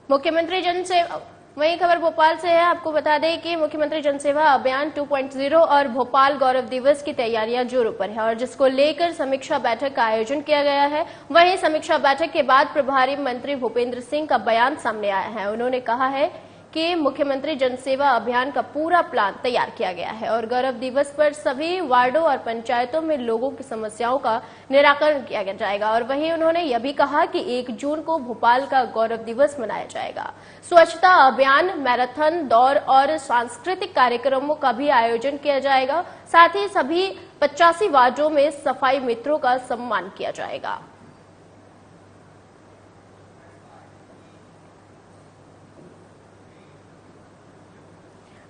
मुख्यमंत्री जनसेवा वही खबर भोपाल से है। आपको बता दें कि मुख्यमंत्री जनसेवा अभियान 2.0 और भोपाल गौरव दिवस की तैयारियां जोरों पर है और जिसको लेकर समीक्षा बैठक का आयोजन किया गया है। वहीं समीक्षा बैठक के बाद प्रभारी मंत्री भूपेंद्र सिंह का बयान सामने आया है। उन्होंने कहा है कि मुख्यमंत्री जनसेवा अभियान का पूरा प्लान तैयार किया गया है और गौरव दिवस पर सभी वार्डों और पंचायतों में लोगों की समस्याओं का निराकरण किया जाएगा। और वहीं उन्होंने यह भी कहा कि 1 जून को भोपाल का गौरव दिवस मनाया जाएगा। स्वच्छता अभियान, मैराथन दौड़ और सांस्कृतिक कार्यक्रमों का भी आयोजन किया जाएगा। साथ ही सभी 85 वार्डों में सफाई मित्रों का सम्मान किया जाएगा।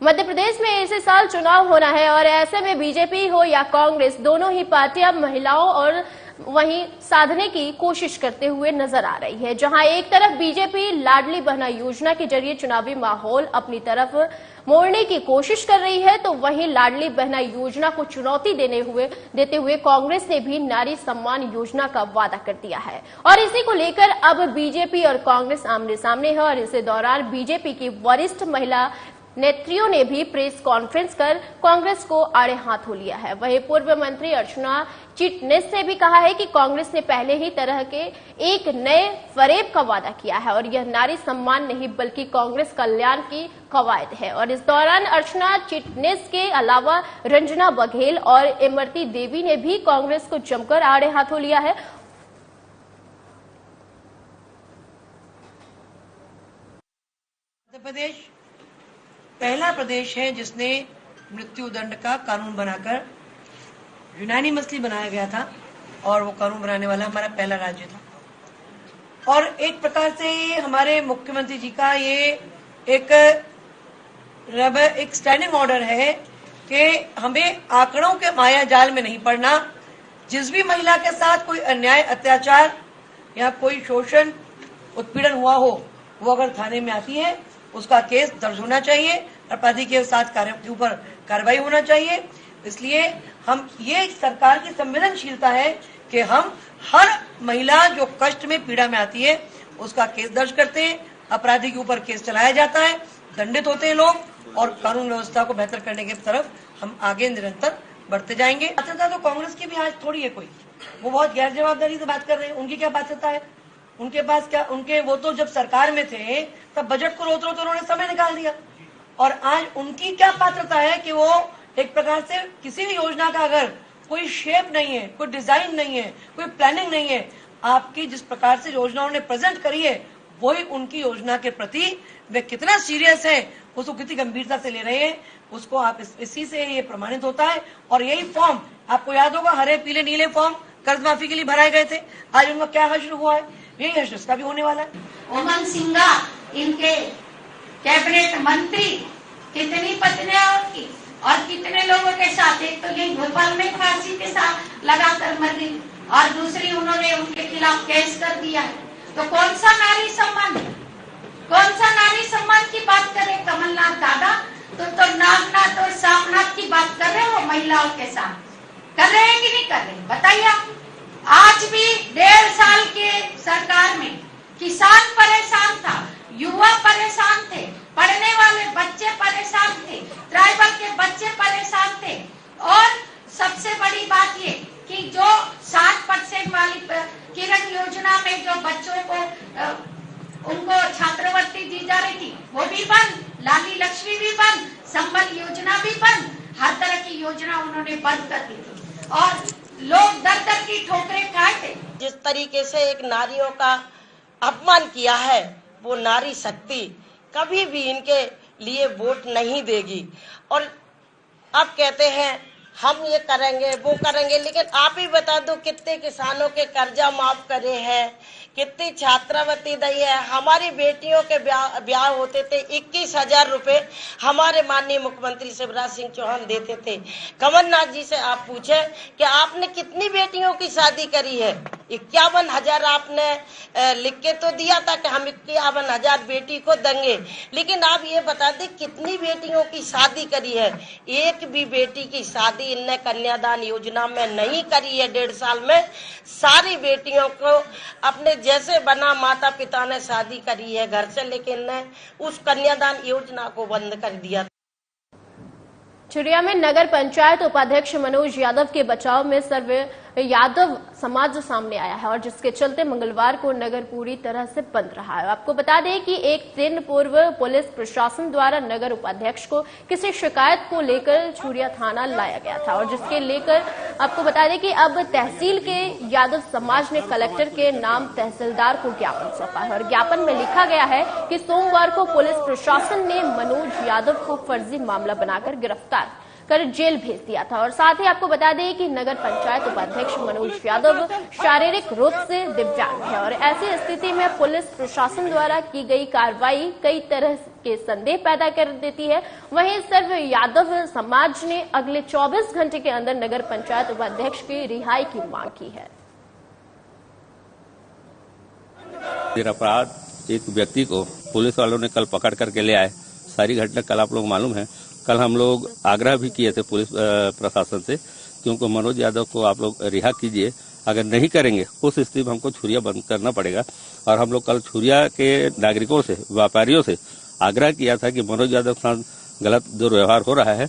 मध्य प्रदेश में इसी साल चुनाव होना है और ऐसे में बीजेपी हो या कांग्रेस, दोनों ही पार्टियां महिलाओं और वहीं साधने की कोशिश करते हुए नजर आ रही है। जहां एक तरफ बीजेपी लाडली बहना योजना के जरिए चुनावी माहौल अपनी तरफ मोड़ने की कोशिश कर रही है, तो वहीं लाडली बहना योजना को चुनौती देते हुए कांग्रेस ने भी नारी सम्मान योजना का वादा कर दिया है और इसी को लेकर अब बीजेपी और कांग्रेस आमने सामने है। और इसी दौरान बीजेपी की वरिष्ठ महिला नेत्रियों ने भी प्रेस कॉन्फ्रेंस कर कांग्रेस को आड़े हाथों लिया है। वहीं पूर्व मंत्री अर्चना चिटनेस ने भी कहा है कि कांग्रेस ने पहले ही तरह के एक नए फरेब का वादा किया है और यह नारी सम्मान नहीं बल्कि कांग्रेस कल्याण की कवायद है। और इस दौरान अर्चना चिटनेस के अलावा रंजना बघेल और इमरती देवी ने भी कांग्रेस को जमकर आड़े हाथों लिया है। मध्य प्रदेश पहला प्रदेश है जिसने मृत्यु दंड का कानून बनाकर यूनानिमसली बनाया गया था और वो कानून बनाने वाला हमारा पहला राज्य था। और एक प्रकार से हमारे मुख्यमंत्री जी का ये एक स्टैंडिंग ऑर्डर है कि हमें आंकड़ों के माया जाल में नहीं पड़ना। जिस भी महिला के साथ कोई अन्याय, अत्याचार या कोई शोषण, उत्पीड़न हुआ हो, वो अगर थाने में आती है उसका केस दर्ज होना चाहिए, अपराधी के साथ के ऊपर कार्रवाई होना चाहिए। इसलिए हम ये सरकार की संवेदनशीलता है कि हम हर महिला जो कष्ट में, पीड़ा में आती है उसका केस दर्ज करते हैं, अपराधी के ऊपर केस चलाया जाता है, दंडित होते हैं लोग और कानून व्यवस्था को बेहतर करने की तरफ हम आगे निरंतर बढ़ते जाएंगे। बाध्यता तो कांग्रेस की भी आज थोड़ी है कोई, वो बहुत गैर जवाबदारी से बात कर रहे हैं। उनकी क्या बाध्यता है? उनके पास क्या, वो तो जब सरकार में थे तब बजट को रोते रोते उन्होंने समय निकाल दिया। और आज उनकी क्या पात्रता है कि वो एक प्रकार से किसी भी योजना का अगर कोई शेप नहीं है, कोई डिजाइन नहीं है, कोई प्लानिंग नहीं है, आपकी जिस प्रकार से योजना उन्होंने प्रेजेंट करी है वही उनकी योजना के प्रति वे कितना सीरियस है, उसको कितनी गंभीरता से ले रहे हैं, उसको आप इसी से ये प्रमाणित होता है। और यही फॉर्म आपको याद होगा, हरे पीले नीले फॉर्म कर्ज माफी के लिए भराए गए थे। आज उनका क्या हश्र हुआ है, यही हश्र इसका भी होने वाला है। उमंग सिंघा इनके कैबिनेट मंत्री, कितनी पत्नियां उनकी और कितने लोगों के साथ, एक तो यही भोपाल में फांसी के साथ लगाकर मर गई और दूसरी उन्होंने उनके खिलाफ केस कर दिया है। तो कौन सा नारी सम्मान, कौन सा नारी सम्मान की बात करें कमलनाथ दादा? तो नागनाथ और सामनाथ की बात कर रहे हो महिलाओं के साथ, कर रहे हैं कि नहीं कर रहे? बताइए। आज भी 1.5 साल के सरकार में किसान परेशान था, युवा परेशान थे, पढ़ने वाले बच्चे परेशान थे, ट्राइबल के बच्चे परेशान थे। और सबसे बड़ी बात ये कि जो 60% वाली किरण योजना में जो बच्चों को उनको छात्रवृत्ति दी जा रही थी वो भी बंद, लाली लक्ष्मी भी बंद, संबल योजना भी बंद, हर तरह की योजना उन्होंने बंद कर दी थी और लोग दर दर की ठोकरें खाए थे। जिस तरीके से एक नारियों का अपमान किया है, वो नारी शक्ति कभी भी इनके लिए वोट नहीं देगी। और अब कहते हैं हम ये करेंगे वो करेंगे, लेकिन आप ही बता दो कितने किसानों के कर्जा माफ करे हैं, कितनी छात्रवृत्ति दी है। हमारी बेटियों के ब्याह होते थे 21,000 रुपए हमारे माननीय मुख्यमंत्री शिवराज सिंह चौहान देते थे। कमलनाथ जी से आप पूछे कि आपने कितनी बेटियों की शादी करी है? 51,000 आपने लिख के तो दिया था कि हम 51,000 बेटी को देंगे, लेकिन आप ये बता दें कितनी बेटियों की शादी करी है? एक भी बेटी की शादी इनने कन्यादान योजना में नहीं करी है। 1.5 साल में सारी बेटियों को अपने जैसे बना माता पिता ने शादी करी है घर से, लेकिन इनने उस कन्यादान योजना को बंद कर दिया। चुरिया में नगर पंचायत उपाध्यक्ष मनोज यादव के बचाव में सर्व यादव समाज सामने आया है और जिसके चलते मंगलवार को नगर पूरी तरह से बंद रहा है। आपको बता दें कि एक दिन पूर्व पुलिस प्रशासन द्वारा नगर उपाध्यक्ष को किसी शिकायत को लेकर चुरिया थाना लाया गया था और जिसके लेकर आपको बता दें कि अब तहसील के यादव समाज ने कलेक्टर के नाम तहसीलदार को ज्ञापन सौंपा है और ज्ञापन में लिखा गया है कि सोमवार को पुलिस प्रशासन ने मनोज यादव को फर्जी मामला बनाकर गिरफ्तार कर जेल भेज दिया था। और साथ ही आपको बता दें कि नगर पंचायत उपाध्यक्ष मनोज यादव शारीरिक रूप से दिव्यांग है और ऐसी स्थिति में पुलिस प्रशासन द्वारा की गई कार्रवाई कई तरह के संदेह पैदा कर देती है। वहीं सर्व यादव समाज ने अगले 24 घंटे के अंदर नगर पंचायत उपाध्यक्ष की रिहाई की मांग की है। अपराध एक व्यक्ति को पुलिस वालों ने कल पकड़ करके ले आए। सारी घटना कल आप लोग मालूम है। कल हम लोग आग्रह भी किए थे पुलिस प्रशासन से कि उनको मनोज यादव को आप लोग रिहा कीजिए। अगर नहीं करेंगे उस स्थिति में हमको छुरिया बंद करना पड़ेगा। और हम लोग कल छुरिया के नागरिकों से, व्यापारियों से आग्रह किया था कि मनोज यादव के साथ गलत दुर्व्यवहार हो रहा है।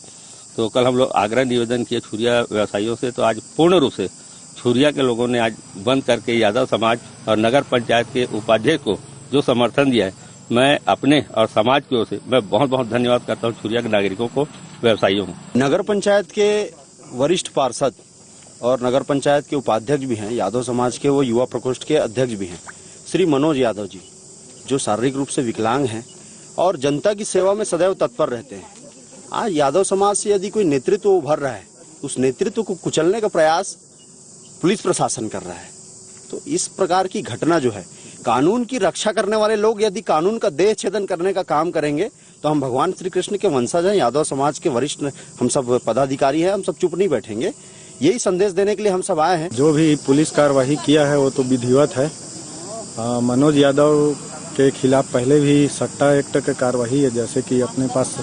तो कल हम लोग आग्रह निवेदन किए छुरिया व्यवसायियों से। तो आज पूर्ण रूप से छुरिया के लोगों ने आज बंद करके यादव समाज और नगर पंचायत के उपाध्यक्ष को जो समर्थन दिया है, मैं अपने और समाज की ओर से मैं बहुत बहुत धन्यवाद करता हूँ छुरिया के नागरिकों को, व्यवसायियों को। नगर पंचायत के वरिष्ठ पार्षद और नगर पंचायत के उपाध्यक्ष भी हैं, यादव समाज के वो युवा प्रकोष्ठ के अध्यक्ष भी हैं, श्री मनोज यादव जी, जो शारीरिक रूप से विकलांग हैं और जनता की सेवा में सदैव तत्पर रहते हैं। आज यादव समाज से यदि कोई नेतृत्व उभर रहा है, उस नेतृत्व को कुचलने का प्रयास पुलिस प्रशासन कर रहा है। तो इस प्रकार की घटना जो है, कानून की रक्षा करने वाले लोग यदि कानून का देह छेदन करने का काम करेंगे तो हम भगवान श्री कृष्ण के वंशज हैं, यादव समाज के वरिष्ठ हम सब पदाधिकारी हैं, हम सब चुप नहीं बैठेंगे। यही संदेश देने के लिए हम सब आए हैं। जो भी पुलिस कार्रवाई किया है वो तो विधिवत है। मनोज यादव के खिलाफ पहले भी सट्टा एक्ट की कार्रवाई है, जैसे कि अपने पास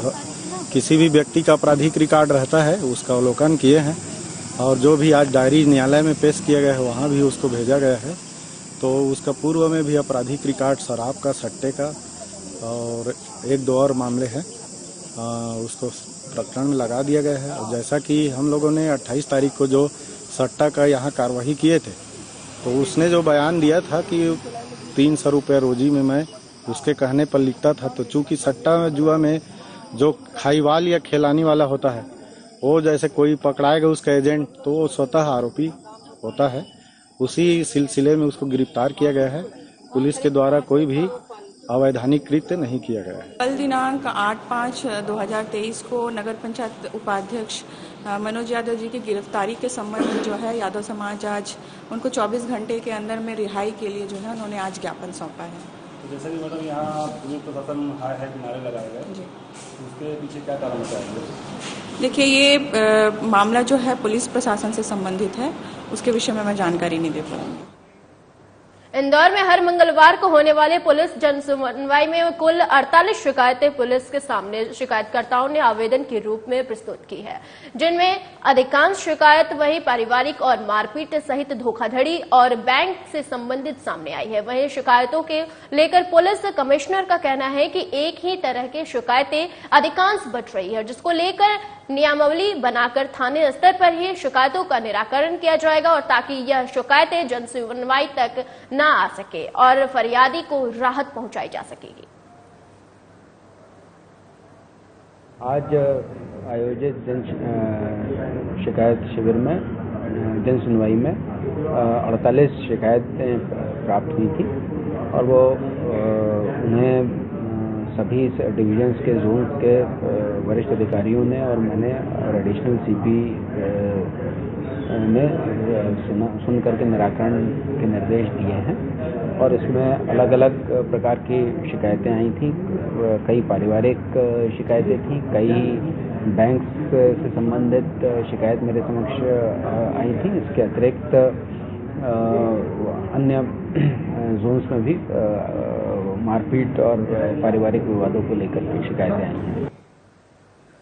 किसी भी व्यक्ति का आपराधिक रिकॉर्ड रहता है उसका अवलोकन किए हैं और जो भी आज डायरी न्यायालय में पेश किया गया है वहाँ भी उसको भेजा गया है। तो उसका पूर्व में भी आपराधिक रिकॉर्ड शराब का, सट्टे का और 1-2 और मामले हैं, उसको प्रकरण में लगा दिया गया है। और जैसा कि हम लोगों ने 28 तारीख को जो सट्टा का यहाँ कार्रवाई किए थे तो उसने जो बयान दिया था कि 300 रुपये रोजी में मैं उसके कहने पर लिखता था। तो चूंकि सट्टा जुआ में जो खाईवाल या खिलाने वाला होता है वो जैसे कोई पकड़ाएगा उसका एजेंट तो वो स्वतः आरोपी होता है। उसी सिलसिले में उसको गिरफ्तार किया गया है। पुलिस के द्वारा कोई भी अवैधानिक कृत्य नहीं किया गया है। कल दिनांक 8/5/2023 को नगर पंचायत उपाध्यक्ष मनोज यादव जी की गिरफ्तारी के संबंध में जो है यादव समाज आज उनको 24 घंटे के अंदर में रिहाई के लिए जो है उन्होंने आज ज्ञापन सौंपा है। तो जैसे कि मैडम यहाँ पुलिस प्रशासन हाय है नारे लगाए गए, उसके पीछे क्या कारण चाहिए? देखिए, ये मामला जो है पुलिस प्रशासन से संबंधित है, उसके विषय में मैं जानकारी नहीं दे पाऊंगी। इंदौर में हर मंगलवार को होने वाले पुलिस जन सुनवाई में कुल 48 शिकायतें पुलिस के सामने शिकायतकर्ताओं ने आवेदन के रूप में प्रस्तुत की है, जिनमें अधिकांश शिकायत वही पारिवारिक और मारपीट सहित धोखाधड़ी और बैंक से संबंधित सामने आई है। वहीं शिकायतों के लेकर पुलिस कमिश्नर का कहना है कि एक ही तरह की शिकायतें अधिकांश बच रही है, जिसको लेकर नियमावली बनाकर थाने स्तर पर ही शिकायतों का निराकरण किया जाएगा और ताकि यह शिकायतें जन सुनवाई तक न आ सके और फरियादी को राहत पहुंचाई जा सकेगी। आज आयोजित जन शिकायत शिविर में जन सुनवाई में 48 शिकायतें प्राप्त हुई थी और वो उन्हें सभी डिविजन्स के जोन्स के वरिष्ठ अधिकारियों ने और मैंने और एडिशनल सीपी ने सुन करके निराकरण के निर्देश दिए हैं। और इसमें अलग अलग प्रकार की शिकायतें आई थी। कई पारिवारिक शिकायतें थी, कई बैंक से संबंधित शिकायत मेरे समक्ष आई थी। इसके अतिरिक्त अन्य जोन्स में भी मारपीट और पारिवारिक विवादों को लेकर के शिकायतें आई हैं।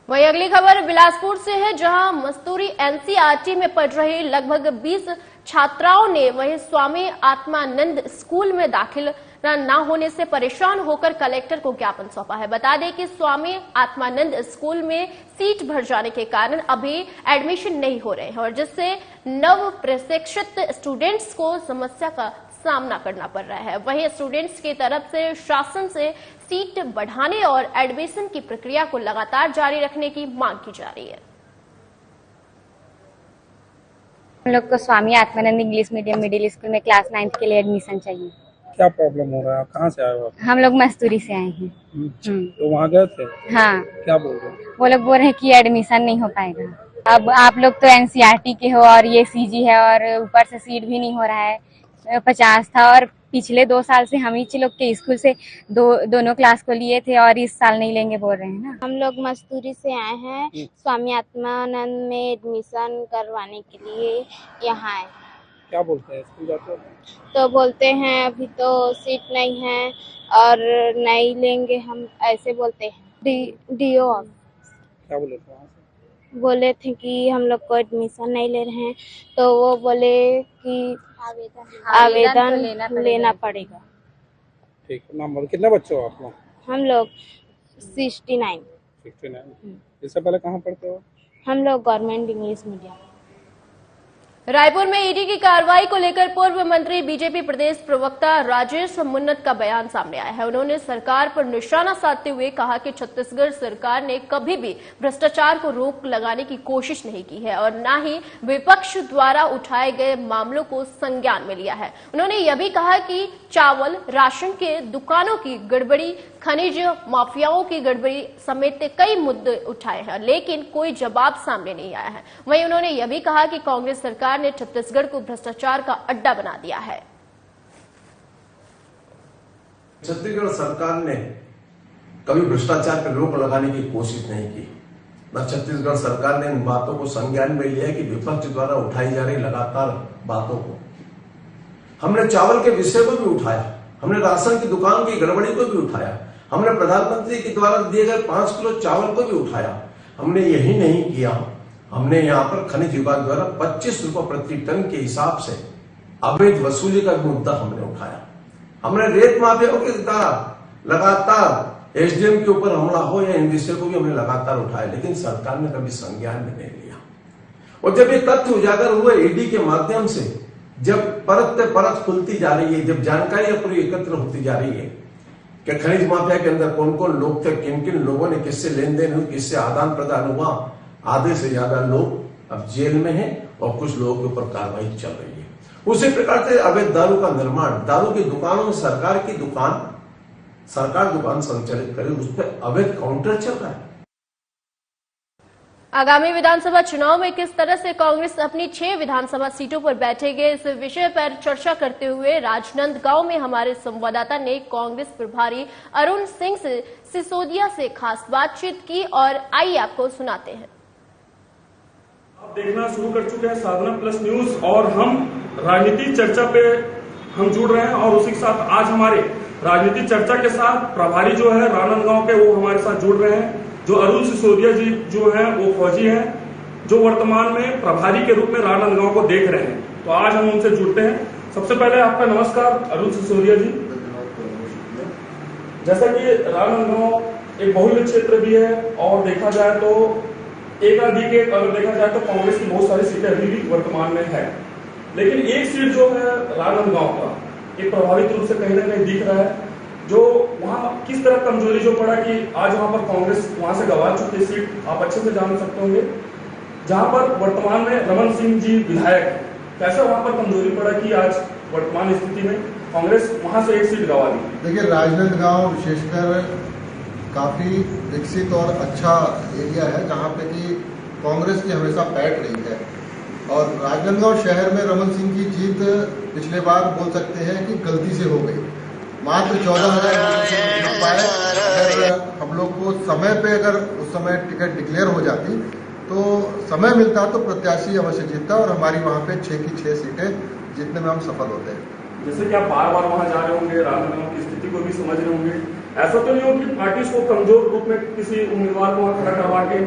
वहीं अगली खबर बिलासपुर से है, जहां मस्तूरी एनसीईआरटी में पढ़ रही लगभग 20 छात्राओं ने वहीं स्वामी आत्मानंद स्कूल में दाखिल न होने से परेशान होकर कलेक्टर को ज्ञापन सौंपा है। बता दें कि स्वामी आत्मानंद स्कूल में सीट भर जाने के कारण अभी एडमिशन नहीं हो रहे हैं और जिससे नव प्रशिक्षित स्टूडेंट्स को समस्या का सामना करना पड़ रहा है। वहीं स्टूडेंट्स की तरफ से शासन से सीट बढ़ाने और एडमिशन की प्रक्रिया को लगातार जारी रखने की मांग की जा रही है। हम लोग को Swami Atmanand English medium middle school में क्लास 9 के लिए एडमिशन चाहिए। क्या प्रॉब्लम हो रहा है? कहाँ से आए हो आप? हम लोग मस्तूरी से आए हैं। तो वहाँ गए थे? हाँ। क्या बोल रहे हैं? वो लोग बोल रहे हैं कि एडमिशन नहीं हो पाएगा। अब आप लोग तो एनसीईआरटी के हो और ये सीजी है और ऊपर से सीट भी नहीं हो रहा है। 50 था और पिछले 2 साल से हम ही लोग के स्कूल से दोनों क्लास को लिए थे और इस साल नहीं लेंगे बोल रहे हैं ना। हम लोग मस्तूरी से आए हैं स्वामी आत्मानंद में एडमिशन करवाने के लिए यहाँ आए। क्या बोलते हैं? स्कूल जाते हो? तो बोलते हैं अभी तो सीट नहीं है और नहीं लेंगे हम, ऐसे बोलते हैं। डीओ क्या बोले थे? बोले थे कि हम लोग को एडमिशन नहीं ले रहे हैं, तो वो बोले कि आवेदन लेना पड़ेगा। ठीक है। नाम कितने बच्चे हो आप लोग? हम लोग 69। इससे पहले कहाँ पढ़ते हो? हम लोग गवर्नमेंट इंग्लिश मीडियम। रायपुर में ईडी की कार्रवाई को लेकर पूर्व मंत्री बीजेपी प्रदेश प्रवक्ता राजेश मुन्नत का बयान सामने आया है। उन्होंने सरकार पर निशाना साधते हुए कहा कि छत्तीसगढ़ सरकार ने कभी भी भ्रष्टाचार को रोक लगाने की कोशिश नहीं की है और न ही विपक्ष द्वारा उठाए गए मामलों को संज्ञान में लिया है। उन्होंने यह भी कहा कि चावल राशन के दुकानों की गड़बड़ी, खनिज माफियाओं की गड़बड़ी समेत कई मुद्दे उठाए हैं, लेकिन कोई जवाब सामने नहीं आया है। वहीं उन्होंने यह भी कहा कि कांग्रेस सरकार ने छत्तीसगढ़ को भ्रष्टाचार का अड्डा बना दिया है। छत्तीसगढ़ सरकार ने कभी भ्रष्टाचार पर रोक लगाने की कोशिश नहीं की। न छत्तीसगढ़ सरकार ने इन बातों को संज्ञान में लिया कि विपक्ष द्वारा उठाई जा रही लगातार बातों को। हमने चावल के विषय को भी उठाया, हमने राशन की दुकान की गड़बड़ी को भी उठाया, हमने प्रधानमंत्री के द्वारा दिए गए 5 किलो चावल को भी उठाया। हमने यही नहीं किया, हमने यहाँ पर खनिज विभाग द्वारा 25 रुपए प्रति टन के हिसाब से अवैध वसूली का मुद्दा हमने उठाया। हमने रेत माफियाओं के द्वारा लगातार एसडीएम के ऊपर हमला हो या इन विषय को भी हमने लगातार उठाया, लेकिन सरकार ने कभी संज्ञान में नहीं लिया। और जब ये तथ्य उजागर हुए ईडी के माध्यम से, जब परत खुलती जा रही है, जब जानकारियां पूरी एकत्र होती जा रही है कि खनिज माफिया के अंदर कौन कौन लोग थे, किन किन लोगों ने किससे लेन देन हुई, किससे आदान प्रदान हुआ, आधे से ज्यादा लोग अब जेल में हैं और कुछ लोगों के ऊपर कार्रवाई चल रही है। उसी प्रकार से अवैध दारू का निर्माण, दारू की दुकानों में सरकार दुकान संचालित करे, उस पर अवैध काउंटर चल रहा है। आगामी विधानसभा चुनाव में किस तरह से कांग्रेस अपनी 6 विधानसभा सीटों पर बैठेगी, इस विषय पर चर्चा करते हुए राजनांदगांव में हमारे संवाददाता ने कांग्रेस प्रभारी अरुण सिंह सिसोदिया से खास बातचीत की और आइए आपको सुनाते हैं। आप देखना शुरू कर चुके हैं साधना प्लस न्यूज और हम राजनीति चर्चा पे हम जुड़ रहे हैं और उसी के साथ आज हमारे राजनीति चर्चा के साथ प्रभारी जो है राजनांदगांव के वो हमारे साथ जुड़ रहे हैं, जो अरुण सिसोदिया जी जो हैं वो फौजी हैं जो वर्तमान में प्रभारी के रूप में राजनांदगांव को देख रहे हैं। तो आज हम उनसे जुड़ते हैं। सबसे पहले आपका नमस्कार अरुण सिसोदिया जी। जैसा कि राजनांदगांव एक बहुल क्षेत्र भी है और देखा जाए तो अगर देखा जाए तो कांग्रेस की बहुत सारी सीटें अभी भी वर्तमान में है, लेकिन एक सीट जो है राजनांदगांव का एक प्रभावित रूप से कहीं ना कहीं दिख रहा है, जो वहां किस तरह कमजोरी जो पड़ा कि आज वहां पर कांग्रेस वहां से गंवा चुकी है सीट, आप अच्छे से जान सकते होंगे, जहां पर वर्तमान में रमन सिंह जी विधायक है। कैसे वहां पर कमजोरी पड़ा कि आज वर्तमान स्थिति में कांग्रेस वहां से एक सीट गंवा दी? देखिए, राजनांदगांव विशेषकर काफी विकसित और अच्छा एरिया है जहां पे कि कांग्रेस की हमेशा पैठ रही है और राजनांदगांव शहर में रमन सिंह की जीत पिछले बार बोल सकते हैं कि गलती से हो गई। मात्र 14,000 से जीत पाए। अगर हम लोग को समय पे अगर उस समय टिकट डिक्लेयर हो जाती तो समय मिलता तो प्रत्याशी अवश्य जीतता और हमारी वहां पे 6 की 6 सीटें जीतने में हम सफल होते हैं। जैसे कि आप बार बार वहां जा रहे होंगे, राजनांदगांव की स्थिति को भी समझ रहे होंगे, ऐसा तो नहीं हो कि पार्टी को कमजोर रूप में किसी उम्मीदवार को वहां खड़ा करवा के,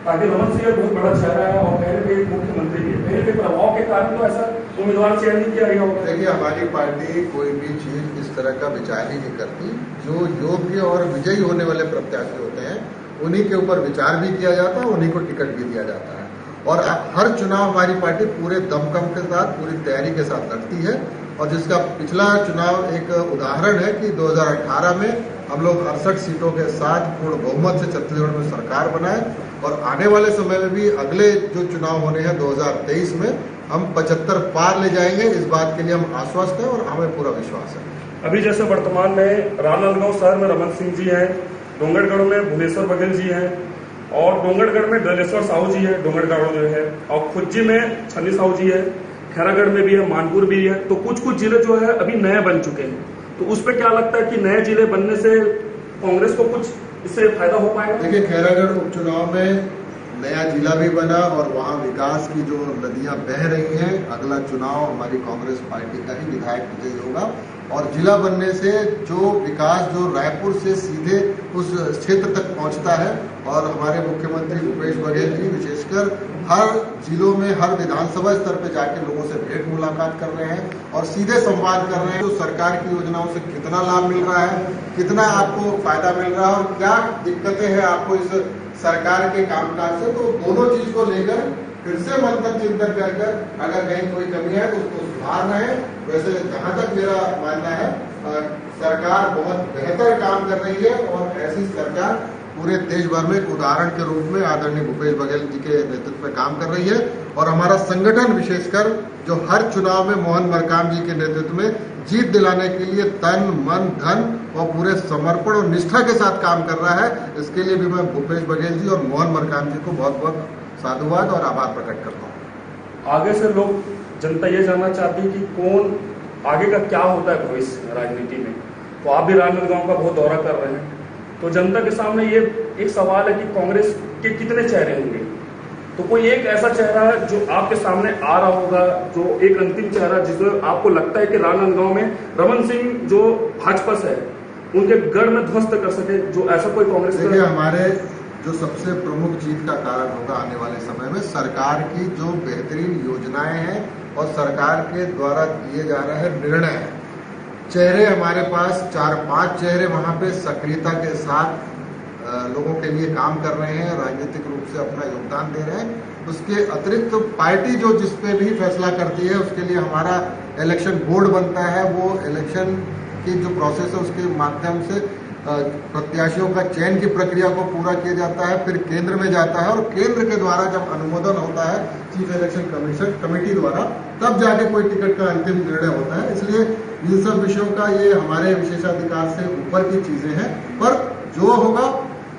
ताकि रमन सिंह बहुत बड़ा चेहरा है और कहीं भी मुख्यमंत्री के कहीं के प्रभाव के कारण तो ऐसा उम्मीदवार चयन नहीं किया गया होगा। देखिए, हमारी पार्टी कोई भी चीज इस तरह का विचार ही नहीं करती। जो योग्य और विजयी होने वाले प्रत्याशी होते हैं उन्हीं के ऊपर विचार भी किया जाता है, उन्हीं को टिकट भी दिया जाता है। और हर चुनाव हमारी पार्टी पूरे दमखम के साथ, पूरी तैयारी के साथ लड़ती है। और जिसका पिछला चुनाव एक उदाहरण है कि 2018 में हम लोग 68 सीटों के साथ पूर्ण बहुमत से छत्तीसगढ़ में सरकार बनाए, और आने वाले समय में भी अगले जो चुनाव होने हैं 2023 में हम 75 पार ले जाएंगे। इस बात के लिए हम आश्वस्त हैं और हमें पूरा विश्वास है। अभी जैसे वर्तमान में राजनांदगांव शहर में रमन सिंह जी हैं, डोंगरगढ़ में भुवनेश्वर बघेल जी हैं, और डोंगरगढ़ में दलेश्वर साहू जी है, डोंगरगढ़ जो है, और खुज्जी में छन्नी साहू जी है, खैरागढ़ में भी है, मानपुर भी है। तो कुछ कुछ जिले जो है अभी नए बन चुके हैं, तो उस पर क्या लगता है कि नए जिले बनने से कांग्रेस को कुछ इससे फायदा हो पाएगा? देखिए, खैरागढ़ उपचुनाव में नया जिला भी बना और वहाँ विकास की जो नदियां बह रही हैं। अगला चुनाव हमारी कांग्रेस पार्टी का ही विधायक विजयी होगा, और जिला बनने से जो विकास जो रायपुर से सीधे उस क्षेत्र तक पहुंचता है, और हमारे मुख्यमंत्री भूपेश बघेल जी विशेषकर हर जिलों में, हर विधानसभा स्तर पर जाकर लोगों से भेंट मुलाकात कर रहे हैं और सीधे संवाद कर रहे हैं। तो सरकार की योजनाओं से कितना लाभ मिल रहा है, कितना आपको फायदा मिल रहा है, और क्या दिक्कतें हैं आपको इस सरकार के कामकाज से, तो दोनों चीज को लेकर फिर से मंथन चिंतन कर अगर कहीं कोई कमी है तो उसको सुधारना है। वैसे जहां तक मेरा मानना है, सरकार बहुत बेहतर काम कर रही है, और ऐसी सरकार पूरे देश भर में एक उदाहरण के रूप में आदरणीय भूपेश बघेल जी के नेतृत्व में काम कर रही है। और हमारा संगठन विशेषकर जो हर चुनाव में मोहन मरकाम जी के नेतृत्व में जीत दिलाने के लिए तन मन धन और पूरे समर्पण और निष्ठा के साथ काम कर रहा है, इसके लिए भी मैं भूपेश बघेल जी और मोहन मरकाम जी को बहुत बहुत साधुवाद और आभार प्रकट करता हूँ। आगे से लोग जनता ये जानना चाहती है कि कौन आगे का क्या होता है भविष्य राजनीति में। तो आप भी राजनांदगांव का बहुत दौरा कर रहे हैं, तो जनता के सामने ये एक सवाल है कि कांग्रेस के कितने चेहरे होंगे। तो कोई एक ऐसा चेहरा है जो आपके सामने आ रहा होगा, जो एक अंतिम चेहरा जिसमें आपको लगता है कि राजनांदगांव में रमन सिंह जो भाजपा से है उनके गढ़ में ध्वस्त कर सके, जो ऐसा कोई कांग्रेस? देखिए, हमारे जो सबसे प्रमुख जीत का कारण होगा आने वाले समय में सरकार की जो बेहतरीन योजनाएं हैं और सरकार के द्वारा किए जा रहे निर्णय हैं। चेहरे हमारे पास 4-5 चेहरे वहां पे सक्रियता के साथ लोगों के लिए काम कर रहे हैं, राजनीतिक रूप से अपना योगदान दे रहे हैं। उसके अतिरिक्त पार्टी जो जिस पे भी फैसला करती है उसके लिए हमारा इलेक्शन बोर्ड बनता है। वो इलेक्शन की जो प्रोसेस है उसके माध्यम से प्रत्याशियों का चयन की प्रक्रिया को पूरा किया जाता है, फिर केंद्र में जाता है, और केंद्र के द्वारा जब अनुमोदन होता है चीफ इलेक्शन कमीशन कमेटी द्वारा, तब जाके कोई टिकट का अंतिम निर्णय होता है। इसलिए इन सब विषयों का ये हमारे विशेषाधिकार से ऊपर की चीजें हैं, पर जो होगा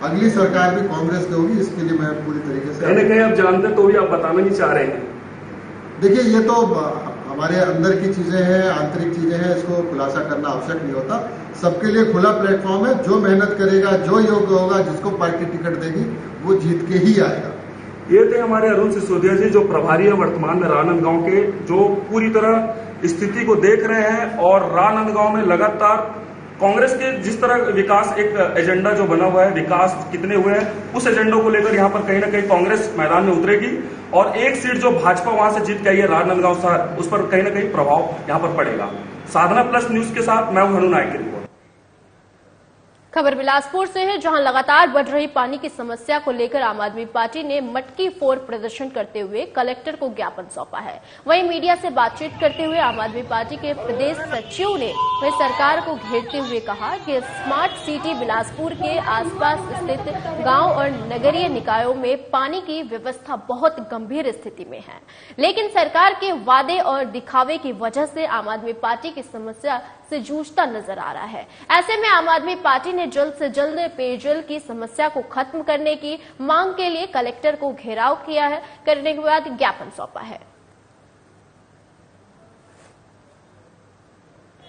अगली सरकार भी कांग्रेस की होगी, इसके लिए मैं पूरी तरीके से कहीं कहीं आप जानते तो भी आप बताना नहीं चाह रहे हैं। देखिए, ये तो हमारे अंदर की चीजें हैं, आंतरिक चीजें हैं, इसको खुलासा करना आवश्यक नहीं होता। सबके लिए खुला प्लेटफॉर्म है, जो मेहनत करेगा, जो योग्य होगा, जिसको पार्टी टिकट देगी वो जीत के ही आएगा। ये थे हमारे अरुण सिसोदिया जी, जो प्रभारी है वर्तमान में राजनांदगांव के, जो पूरी तरह स्थिति को देख रहे हैं और राजनांदगांव में लगातार कांग्रेस के जिस तरह विकास एक एजेंडा जो बना हुआ है, विकास कितने हुए हैं, उस एजेंडा को लेकर यहाँ पर कहीं ना कहीं कांग्रेस मैदान में उतरेगी, और एक सीट जो भाजपा वहां से जीत के आई है राजनांदगांव शहर, उस पर कहीं ना कहीं प्रभाव यहाँ पर पड़ेगा। साधना प्लस न्यूज के साथ मैं हूं हनु नायक की रिपोर्ट। खबर बिलासपुर से है, जहां लगातार बढ़ रही पानी की समस्या को लेकर आम आदमी पार्टी ने मटकी फोड़ प्रदर्शन करते हुए कलेक्टर को ज्ञापन सौंपा है। वहीं मीडिया से बातचीत करते हुए आम आदमी पार्टी के प्रदेश सचिव ने वही सरकार को घेरते हुए कहा कि स्मार्ट सिटी बिलासपुर के आसपास स्थित गांव और नगरीय निकायों में पानी की व्यवस्था बहुत गंभीर स्थिति में है, लेकिन सरकार के वादे और दिखावे की वजह से आम आदमी पार्टी की समस्या से जूझता नजर आ रहा है। ऐसे में आम आदमी पार्टी ने जल्द से जल्द पेयजल की समस्या को खत्म करने की मांग के लिए कलेक्टर को घेराव किया है, करने के बाद ज्ञापन सौंपा है।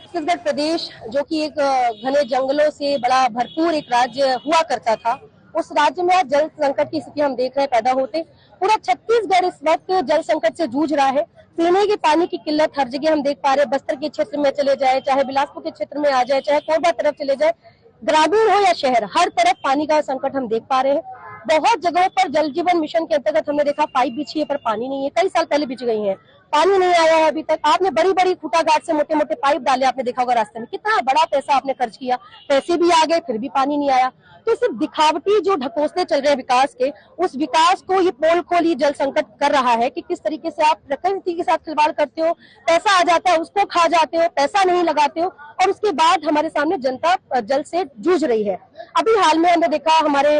छत्तीसगढ़ प्रदेश जो कि एक घने जंगलों से बड़ा भरपूर एक राज्य हुआ करता था, उस राज्य में आज जल संकट की स्थिति हम देख रहे हैं पैदा होते। पूरा छत्तीसगढ़ इस वक्त जल संकट से जूझ रहा है। पीने के पानी की किल्लत हर जगह हम देख पा रहे हैं। बस्तर के क्षेत्र में चले जाए, चाहे बिलासपुर के क्षेत्र में आ जाए, चाहे कोरबा तरफ चले जाए, ग्रामीण हो या शहर, हर तरफ पानी का संकट हम देख पा रहे हैं। बहुत जगहों पर जल जीवन मिशन के अंतर्गत हमने देखा पाइप बिछी है पर पानी नहीं है। कई साल पहले बिछ गई है, पानी नहीं आया है अभी तक। आपने बड़ी बड़ी खूटा घाट से मोटे मोटे पाइप डाले, आपने देखा होगा रास्ते में, कितना बड़ा पैसा आपने खर्च किया, पैसे भी आ गए फिर भी पानी नहीं आया। तो सिर्फ दिखावटी जो ढकोसले चल रहे हैं विकास के, उस विकास को ये पोल खोल ये जल संकट कर रहा है कि किस तरीके से आप प्रकृति के साथ खिलवाड़ करते हो, पैसा आ जाता है उसको खा जाते हो, पैसा नहीं लगाते हो, और उसके बाद हमारे सामने जनता जल से जूझ रही है। अभी हाल में हमने देखा हमारे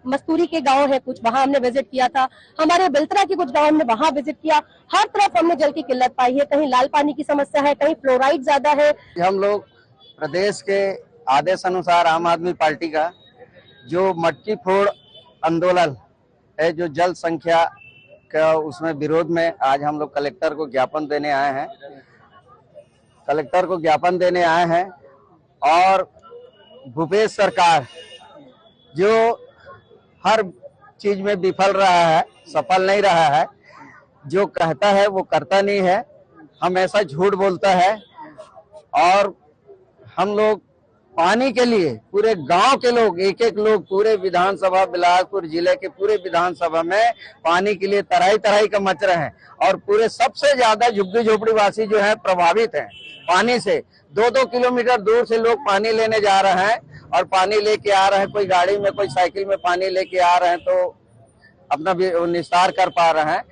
मस्तूरी के गांव है कुछ, वहां हमने विजिट किया था, हमारे बेलतरा के कुछ गांव हमने वहां विजिट किया। हर तरफ हमने जल की किल्लत पाई है, कहीं लाल पानी की समस्या है, कहीं फ्लोराइड ज्यादा है। हम लोग प्रदेश के आदेश अनुसार आम आदमी पार्टी का जो मटकी फोड़ आंदोलन है, जो जल संख्या का उसमें विरोध में आज हम लोग कलेक्टर को ज्ञापन देने आए हैं। कलेक्टर को ज्ञापन देने आए हैं और भूपेश सरकार जो हर चीज में विफल रहा है, सफल नहीं रहा है, जो कहता है वो करता नहीं है, हमेशा झूठ बोलता है। और हम लोग पानी के लिए पूरे गांव के लोग, एक एक लोग पूरे विधानसभा बिलासपुर जिले के पूरे विधानसभा में पानी के लिए तराई तराई का मच रहे हैं। और पूरे सबसे ज्यादा झुग्गी झोपड़ी वासी जो है प्रभावित हैं पानी से। 2-2 किलोमीटर दूर से लोग पानी लेने जा रहे हैं और पानी लेके आ रहे हैं, कोई गाड़ी में कोई साइकिल में पानी लेके आ रहे हैं तो अपना निस्तार कर पा रहे हैं।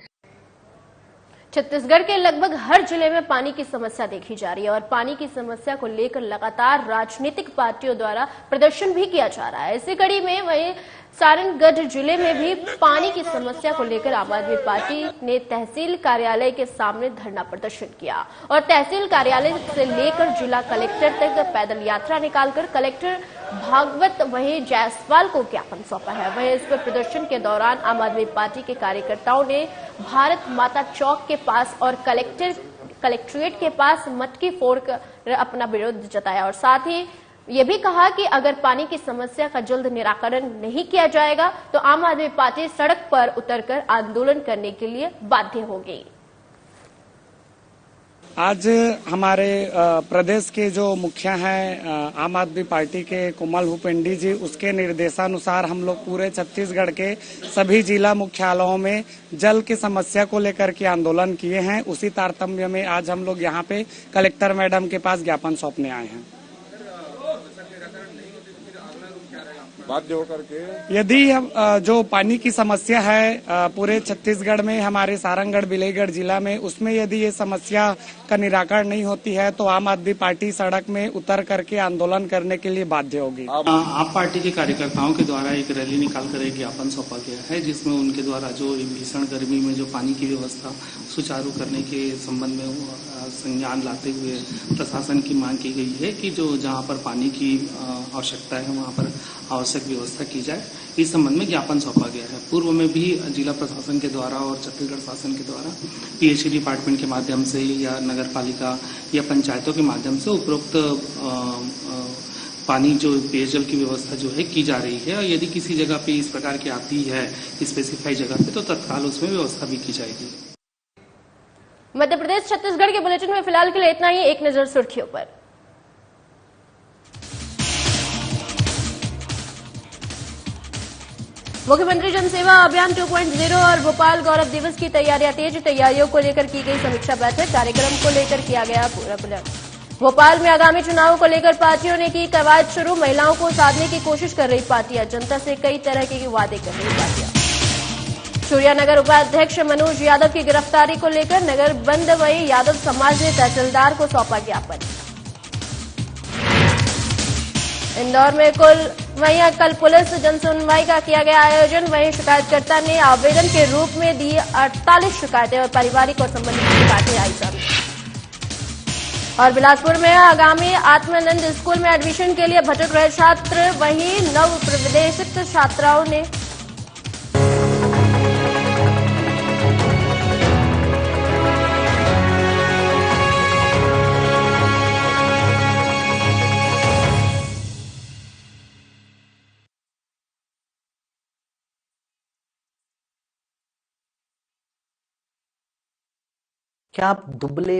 छत्तीसगढ़ के लगभग हर जिले में पानी की समस्या देखी जा रही है और पानी की समस्या को लेकर लगातार राजनीतिक पार्टियों द्वारा प्रदर्शन भी किया जा रहा है। इसी कड़ी में वहीं सारंगढ़ जिले में भी पानी की समस्या को लेकर आम आदमी पार्टी ने तहसील कार्यालय के सामने धरना प्रदर्शन किया और तहसील कार्यालय से लेकर जिला कलेक्टर तक पैदल यात्रा निकालकर कलेक्टर भागवत वहीं जायसवाल को ज्ञापन सौंपा है। वहीं इस पर प्रदर्शन के दौरान आम आदमी पार्टी के कार्यकर्ताओं ने भारत माता चौक के पास और कलेक्ट्रेट के पास मटकी फोड़ कर अपना विरोध जताया और साथ ही ये भी कहा कि अगर पानी की समस्या का जल्द निराकरण नहीं किया जाएगा तो आम आदमी पार्टी सड़क पर उतरकर आंदोलन करने के लिए बाध्य होगी। आज हमारे प्रदेश के जो मुखिया हैं आम आदमी पार्टी के कोमल हुपेंडी जी, उसके निर्देशानुसार हम लोग पूरे छत्तीसगढ़ के सभी जिला मुख्यालयों में जल की समस्या को लेकर के आंदोलन किए हैं। उसी तारतम्य में आज हम लोग यहाँ पे कलेक्टर मैडम के पास ज्ञापन सौंपने आए हैं। बाध्य होकर के यदि हम जो पानी की समस्या है पूरे छत्तीसगढ़ में, हमारे सारंगढ़ बिलाईगढ़ जिला में, उसमें यदि ये समस्या का निराकरण नहीं होती है तो आम आदमी पार्टी सड़क में उतर करके आंदोलन करने के लिए बाध्य होगी। आप पार्टी के कार्यकर्ताओं के द्वारा एक रैली निकालकर एक ज्ञापन सौंपा गया है जिसमें उनके द्वारा जो भीषण गर्मी में जो पानी की व्यवस्था सुचारू करने के संबंध में संज्ञान लाते हुए प्रशासन की मांग की गई है कि जो जहां पर पानी की आवश्यकता है वहां पर आवश्यक व्यवस्था की जाए। इस संबंध में ज्ञापन सौंपा गया है। पूर्व में भी जिला प्रशासन के द्वारा और छत्तीसगढ़ शासन के द्वारा पीएचई डिपार्टमेंट के माध्यम से या नगर पालिका या पंचायतों के माध्यम से उपरोक्त पानी जो पेयजल की व्यवस्था जो है की जा रही है और यदि किसी जगह पे इस प्रकार की आती है स्पेसिफाई जगह पे तो तत्काल उसमें व्यवस्था भी की जाएगी। मध्य प्रदेश छत्तीसगढ़ के बुलेटिन में फिलहाल के लिए इतना ही। एक नजर सुर्खियों पर। मुख्यमंत्री जनसेवा अभियान 2.0 और भोपाल गौरव दिवस की तैयारियां तेज। तैयारियों को लेकर की गई समीक्षा बैठक, कार्यक्रम को लेकर किया गया पूरा प्लान। भोपाल में आगामी चुनावों को लेकर पार्टियों ने की कवायद शुरू। महिलाओं को साधने की कोशिश कर रही पार्टियां, जनता से कई तरह के वादे कर रही पार्टियां। सूर्यानगर उपाध्यक्ष मनोज यादव की गिरफ्तारी को लेकर नगर बंद, वहीं यादव समाज ने तहसीलदार को सौंपा ज्ञापन। इंदौर में वहीं कल पुलिस जनसुनवाई का किया गया आयोजन। वहीं शिकायतकर्ता ने आवेदन के रूप में दी 48 शिकायतें और पारिवारिक और संबंधित शिकायतें आई सामने। और बिलासपुर में आगामी आत्मानंद स्कूल में एडमिशन के लिए भटक रहे छात्र, वहीं नव प्रवेशित छात्राओं ने क्या आप दुबले